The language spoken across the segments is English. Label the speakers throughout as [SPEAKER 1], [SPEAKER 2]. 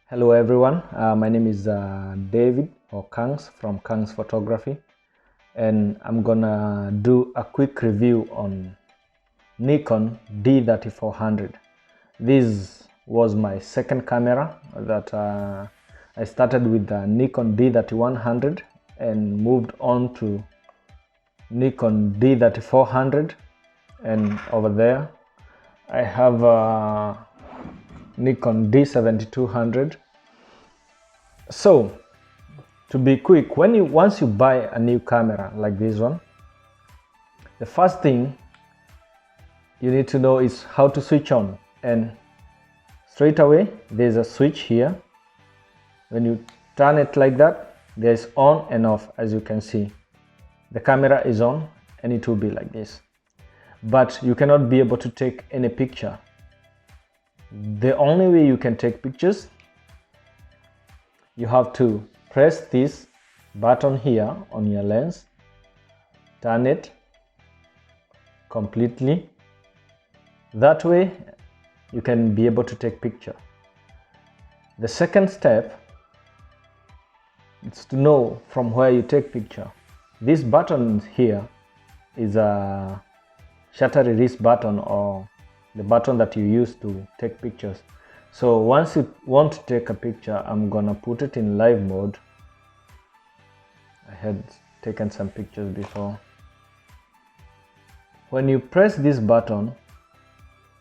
[SPEAKER 1] Hello everyone, my name is David or Kangs from Kangs Photography, and I'm gonna do a quick review on Nikon D3400. This was my second camera that I started with the Nikon D3100 and moved on to Nikon D3400, and over there I have Nikon D7200. So to be quick, once you buy a new camera like this one, the first thing you need to know is how to switch on, and straight away there's a switch here. When you turn it like that, there's on and off. As you can see, the camera is on and it will be like this, but you cannot be able to take any picture. The only way you can take pictures, you have to press this button here on your lens, turn it completely. That way you can be able to take picture. The second step is to know from where you take picture. This button here is a shutter release button, or the button that you use to take pictures. So once you want to take a picture, I'm gonna put it in live mode. I had taken some pictures before. When you press this button,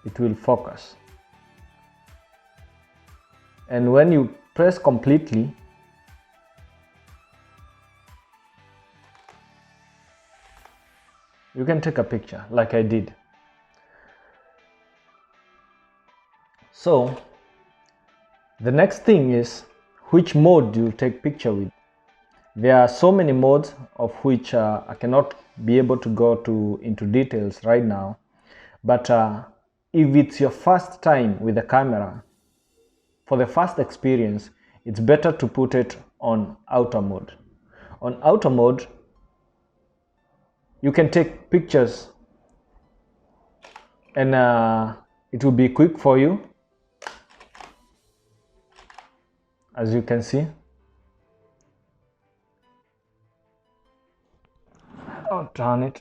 [SPEAKER 1] it will focus, and when you press completely, you can take a picture like I did. So the next thing is which mode you take picture with. There are so many modes, of which I cannot be able to go into details right now, but if it's your first time with a camera, for the first experience, it's better to put it on auto mode. On auto mode, you can take pictures and it will be quick for you. As you can see, I'll turn it.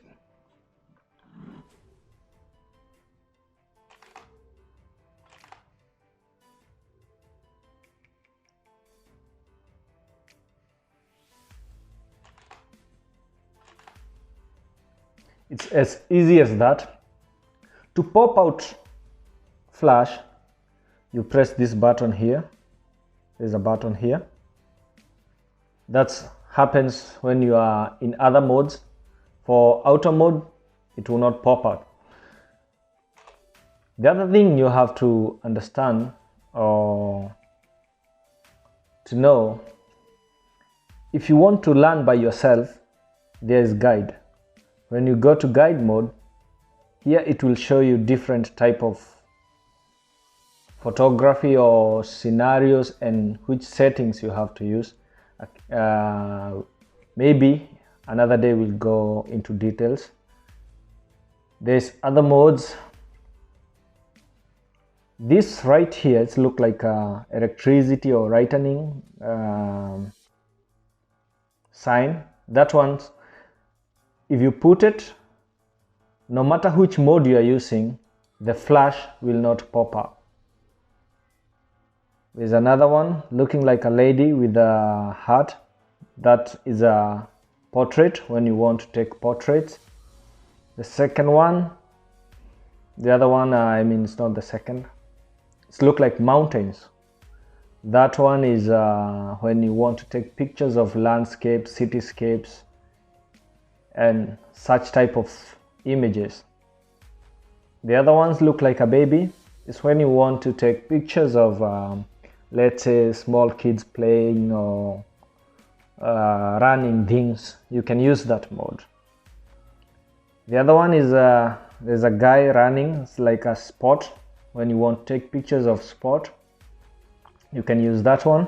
[SPEAKER 1] It's as easy as that. To pop out flash, you press this button here. There's a button here. That happens when you are in other modes. For auto mode, it will not pop out. The other thing you have to understand or to know, if you want to learn by yourself, there is guide. When you go to guide mode, here it will show you different type of photography or scenarios and which settings you have to use. Maybe another day we'll go into details. There's other modes. This right here, it's look like electricity or lightning sign. That one, if you put it, no matter which mode you are using, the flash will not pop up. There's another one looking like a lady with a hat. That is a portrait, when you want to take portraits. The second one, the other one, it's not the second. It's look like mountains. That one is when you want to take pictures of landscapes, cityscapes, and such type of images. The other ones look like a baby. It's when you want to take pictures of let's say small kids playing or running things. You can use that mode. The other one is there's a guy running. It's like a spot. When you want to take pictures of spot, you can use that one.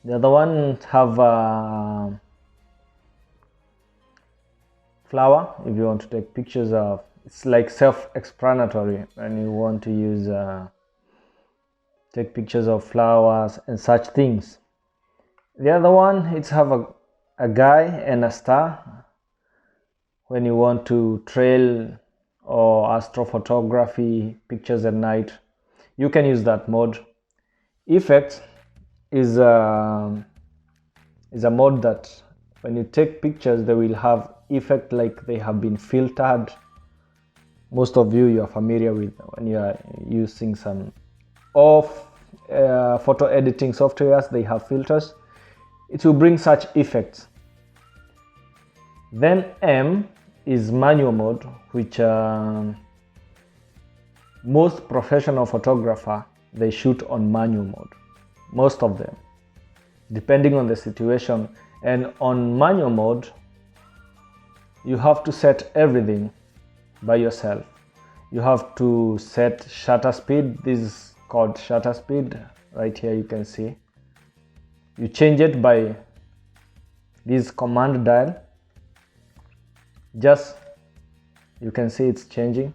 [SPEAKER 1] The other one have flower. If you want to take pictures of, it's like self-explanatory when you want to use take pictures of flowers and such things. The other one, it's have a guy and a star when you want to trail or astrophotography pictures at night. You can use that mode. Effects is a mode that when you take pictures, they will have effect like they have been filtered. Most of you are familiar with when you are using some photo editing softwares, they have filters. It will bring such effects. Then M is manual mode, which most professional photographer, they shoot on manual mode, most of them, depending on the situation. And on manual mode, you have to set everything by yourself. You have to set shutter speed. This is called shutter speed. Right here you can see. You change it by this command dial. Just, you can see it's changing.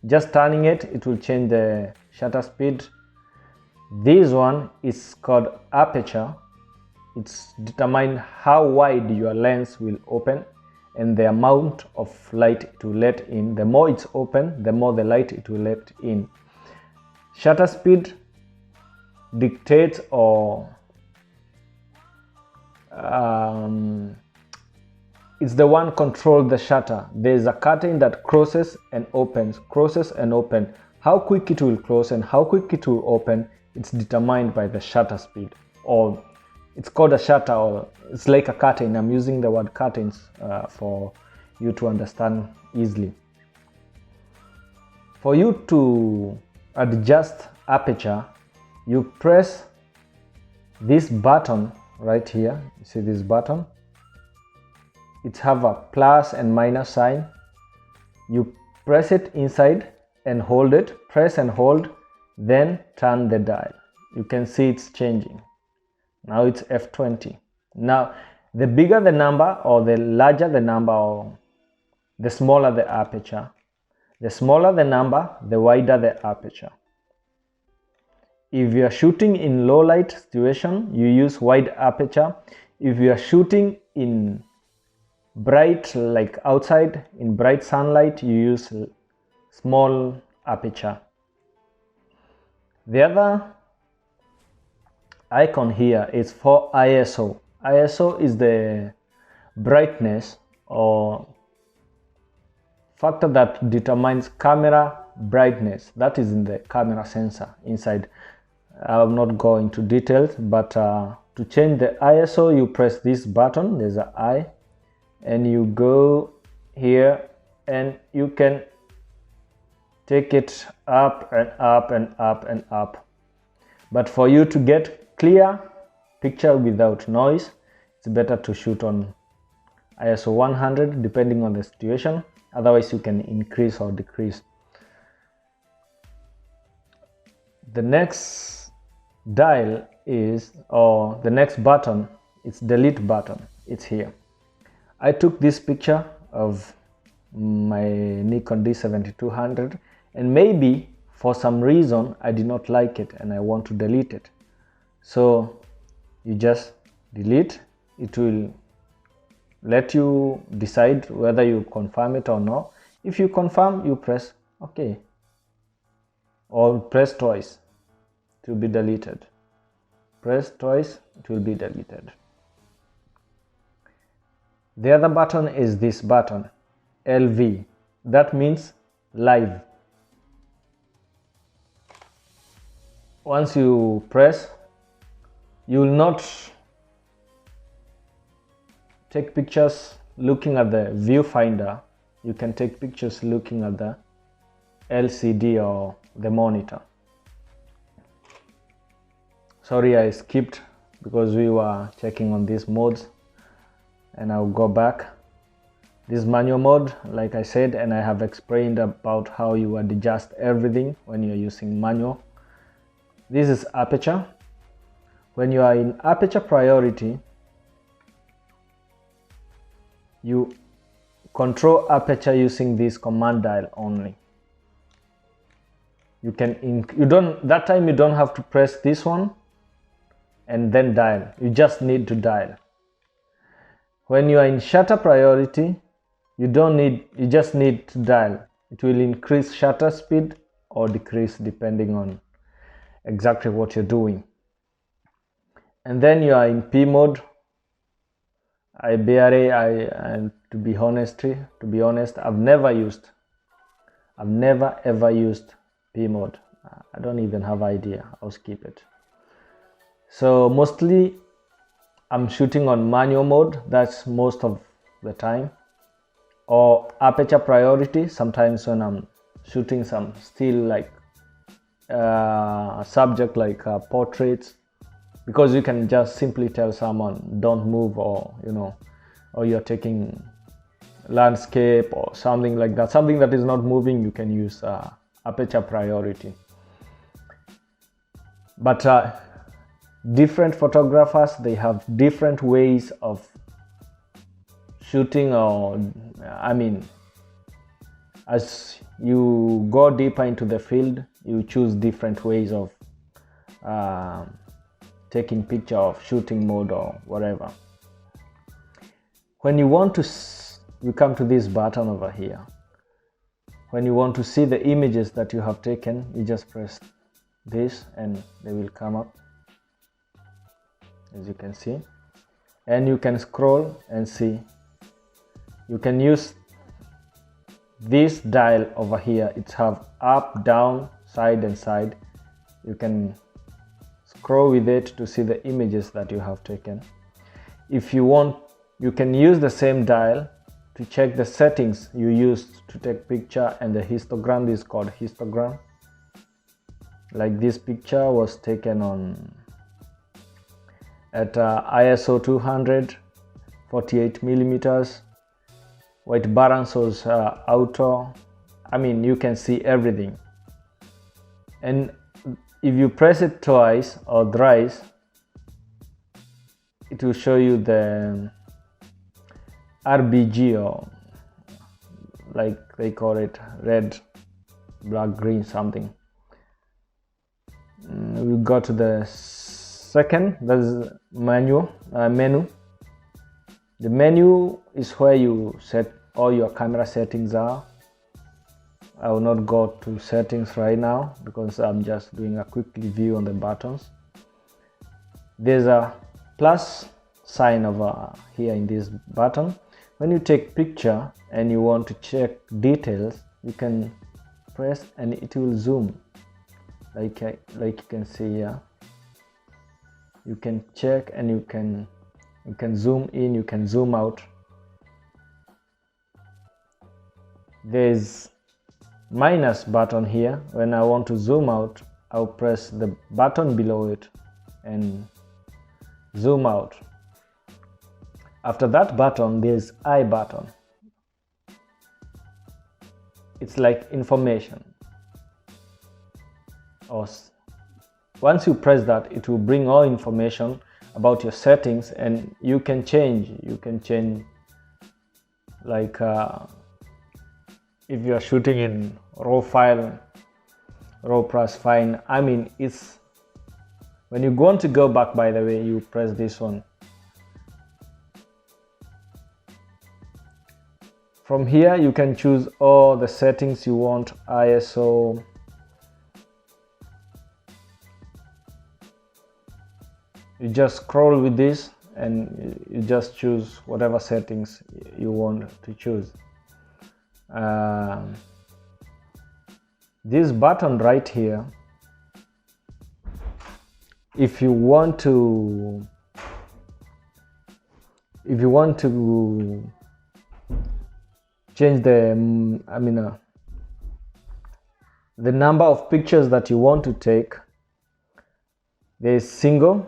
[SPEAKER 1] Just turning it, it will change the shutter speed. This one is called aperture. It's determine how wide your lens will open and the amount of light it will let in. The more it's open, the more the light it will let in. Shutter speed dictates or it's the one control the shutter. There's a curtain that crosses and opens, crosses and open. How quick it will close and how quick it will open, it's determined by the shutter speed. Or it's called a shutter, or it's like a curtain. I'm using the word curtains for you to understand easily. For you to adjust aperture, you press this button right here. You see this button? It have a plus and minus sign. You press it inside and hold it, press and hold, then turn the dial. You can see it's changing. Now it's f20. Now the bigger the number or the larger the number or the smaller the aperture. The smaller the number, the wider the aperture. If you are shooting in low light situation, you use wide aperture. If you are shooting in bright, like outside in bright sunlight, you use small aperture. The other icon here is for ISO. ISO is the brightness or factor that determines camera brightness. That is in the camera sensor inside. I'll not go into details, but to change the ISO, you press this button. There's an I, and you go here and you can take it up and up and up and up. But for you to get clear picture without noise, it's better to shoot on ISO 100 depending on the situation. Otherwise you can increase or decrease. The next dial is, or the next button, it's delete button. It's here. I took this picture of my Nikon D3400 and maybe for some reason I did not like it and I want to delete it. So you just delete. It will let you decide whether you confirm it or not. If you confirm, you press OK or press twice. It will be deleted. Press twice, it will be deleted. The other button is this button, LV. That means live. Once you press, you will not take pictures looking at the viewfinder. You can take pictures looking at the LCD or the monitor. Sorry, I skipped because we were checking on these modes, and I'll go back. This manual mode, like I said, and I have explained about how you adjust everything when you're using manual. This is aperture. When you are in aperture priority, you control aperture using this command dial only. You can that time you don't have to press this one and then dial. You just need to dial. When you are in shutter priority, you just need to dial. It will increase shutter speed or decrease depending on exactly what you're doing. And then you are in P mode. To be honest, I've never ever used P mode. I don't even have idea. I'll skip it. So mostly I'm shooting on manual mode. That's most of the time, or aperture priority. Sometimes when I'm shooting some still like subject like portraits, because you can just simply tell someone don't move, or or you're taking landscape or something like that, something that is not moving, you can use aperture priority. But different photographers, they have different ways of shooting, or as you go deeper into the field, you choose different ways of taking picture, of shooting mode or whatever. When you want to, you come to this button over here. When you want to see the images that you have taken, you just press this and they will come up, as you can see, and you can scroll and see. You can use this dial over here. It's have up, down, side and side. You can scroll with it to see the images that you have taken. If you want, you can use the same dial to check the settings you used to take picture, and the histogram is called histogram. Like this picture was taken at ISO 200, 48 millimeters. White balance was auto. You can see everything. And if you press it twice or thrice, it will show you the RBG, or like they call it, red, black, green, something. We go to the second, that's menu. The menu is where you set all your camera settings are. I will not go to settings right now because I'm just doing a quick review on the buttons. There's a plus sign over here in this button. When you take picture and you want to check details, you can press and it will zoom. Like you can see here, you can check and you can zoom in, you can zoom out. There's minus button here. When I want to zoom out, I'll press the button below it and zoom out. After that button, there's I button. It's like information. Once you press that, it will bring all information about your settings, and you can change. Like if you are shooting in raw file, raw plus fine. It's when you want to go back, by the way, you press this one. From here you can choose all the settings you want. ISO, you just scroll with this and you just choose whatever settings you want to choose. This button right here, if you want to change the number of pictures that you want to take, there is single.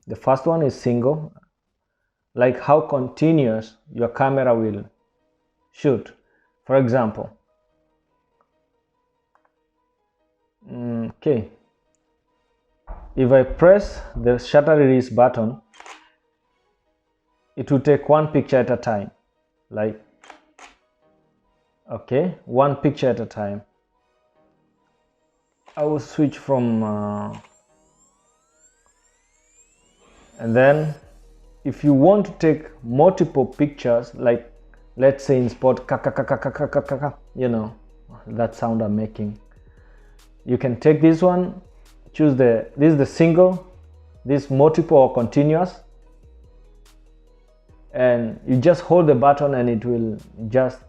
[SPEAKER 1] The first one is single, like how continuous your camera will shoot. For example, okay, if I press the shutter release button, it will take one picture at a time. Like, okay, one picture at a time. I will switch from and then if you want to take multiple pictures, like let's say in sport, you know that sound I'm making, you can take this one, choose this is the single, this multiple or continuous, and you just hold the button and it will just,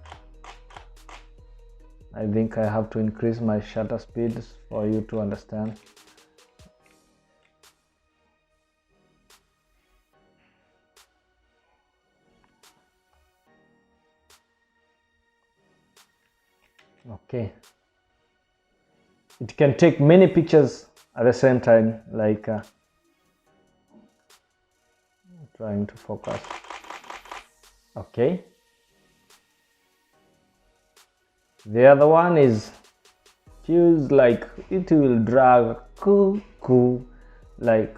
[SPEAKER 1] I think I have to increase my shutter speed for you to understand. Okay, it can take many pictures at the same time, like trying to focus. Okay, the other one is choose, like it will drag cool, like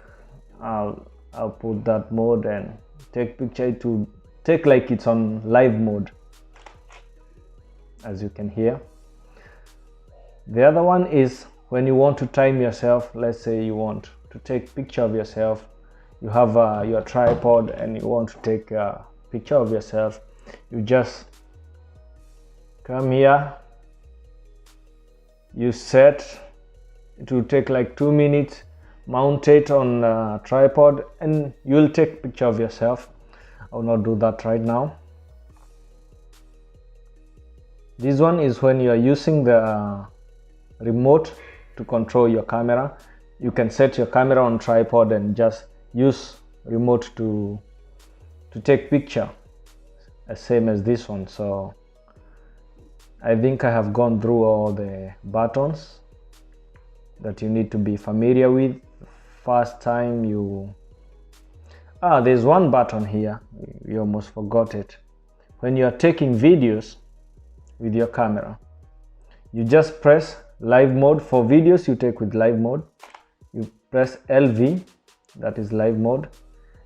[SPEAKER 1] I'll put that mode and take picture to take like it's on live mode, as you can hear. The other one is when you want to time yourself. Let's say you want to take picture of yourself, you have your tripod and you want to take a picture of yourself. You just come here, you set, it will take like 2 minutes, mount it on a tripod and you will take picture of yourself. I will not do that right now. This one is when you are using the remote to control your camera. You can set your camera on tripod and just use remote to take picture, same as this one. So I think I have gone through all the buttons that you need to be familiar with. First time you there's one button here, you almost forgot it. When you are taking videos with your camera, you just press live mode. For videos you take with live mode, you press LV, that is live mode.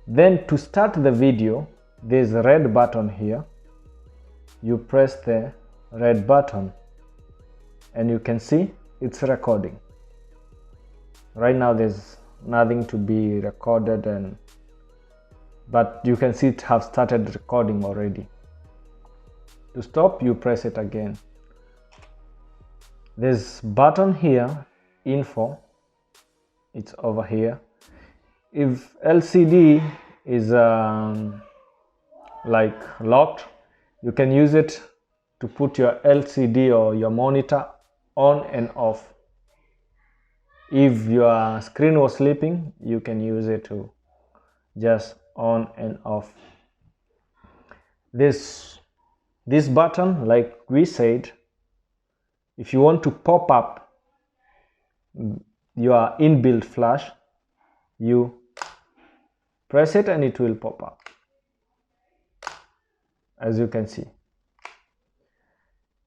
[SPEAKER 1] Then to start the video, there's a red button here, you press the red button and you can see it's recording. Right now there's nothing to be recorded, but you can see it have started recording already. To stop, you press it again. There's button here, info, it's over here. If LCD is like locked, you can use it to put your LCD or your monitor on and off. If your screen was sleeping, you can use it to just on and off. This button, like we said, if you want to pop up your inbuilt flash, you press it and it will pop up, as you can see.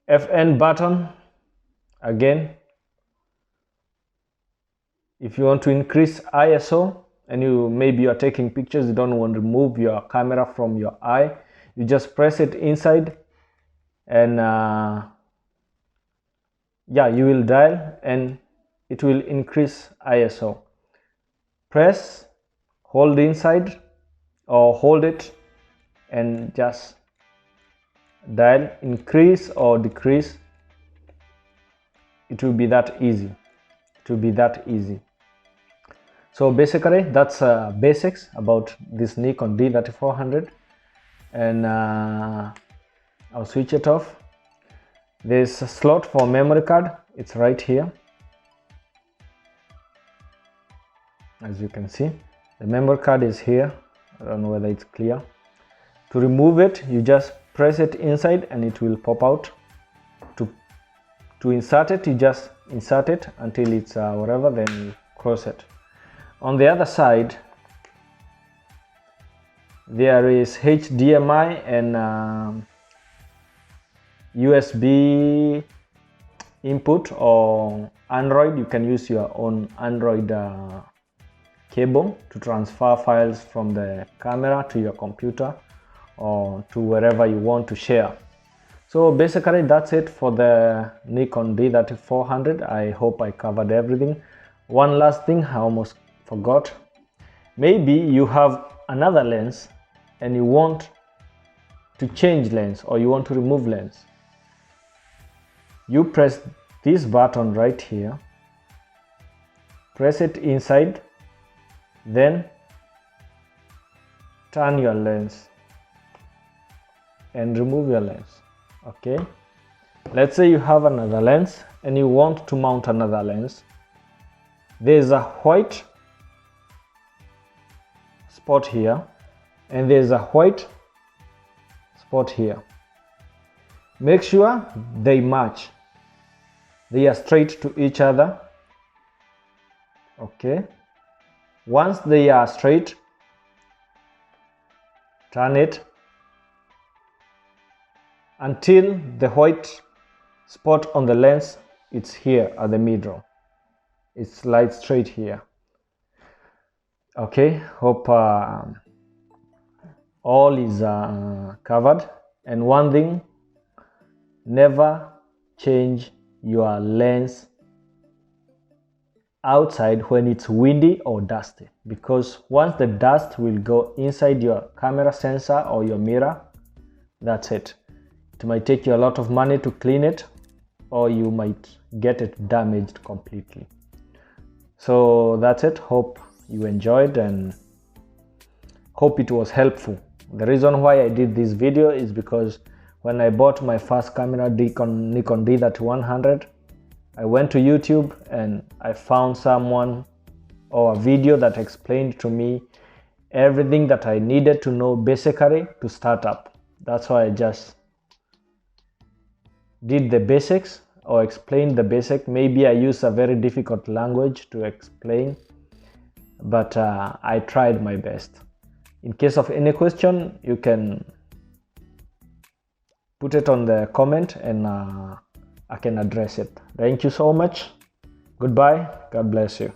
[SPEAKER 1] FN button, again, if you want to increase ISO and maybe you are taking pictures, you don't want to move your camera from your eye, you just press it inside and you will dial and it will increase ISO. Press, hold inside or hold it and just dial, increase or decrease. It will be that easy. So basically that's basics about this Nikon D3400, and I'll switch it off. There's a slot for memory card, it's right here, as you can see. The memory card is here. I don't know whether it's clear. To remove it, you just press it inside and it will pop out. To insert it, you just insert it until it's whatever, then you close it. On the other side, there is HDMI and USB input, or Android. You can use your own Android cable to transfer files from the camera to your computer or to wherever you want to share. So basically that's it for the Nikon D3400. I hope I covered everything. One last thing I almost forgot. Maybe you have another lens and you want to change lens or you want to remove lens. You press this button right here, press it inside, then turn your lens and remove your lens. Okay, let's say you have another lens and you want to mount another lens. There's a white spot here and there's a white spot here. Make sure they match, they are straight to each other. Okay, once they are straight, turn it until the white spot on the lens it's here at the middle. It's light straight here. Okay, hope all is covered. And one thing, never change your lens outside when it's windy or dusty, because once the dust will go inside your camera sensor or your mirror, that's it. It might take you a lot of money to clean it, or you might get it damaged completely. So that's it. Hope you enjoyed and hope it was helpful. The reason why I did this video is because when I bought my first camera, Nikon D3400, I went to YouTube and I found someone or a video that explained to me everything that I needed to know basically to start up. That's why I just did the basics or explained the basic. Maybe I use a very difficult language to explain, but I tried my best. In case of any question, you can put it on the comment and I can address it. Thank you so much. Goodbye. God bless you.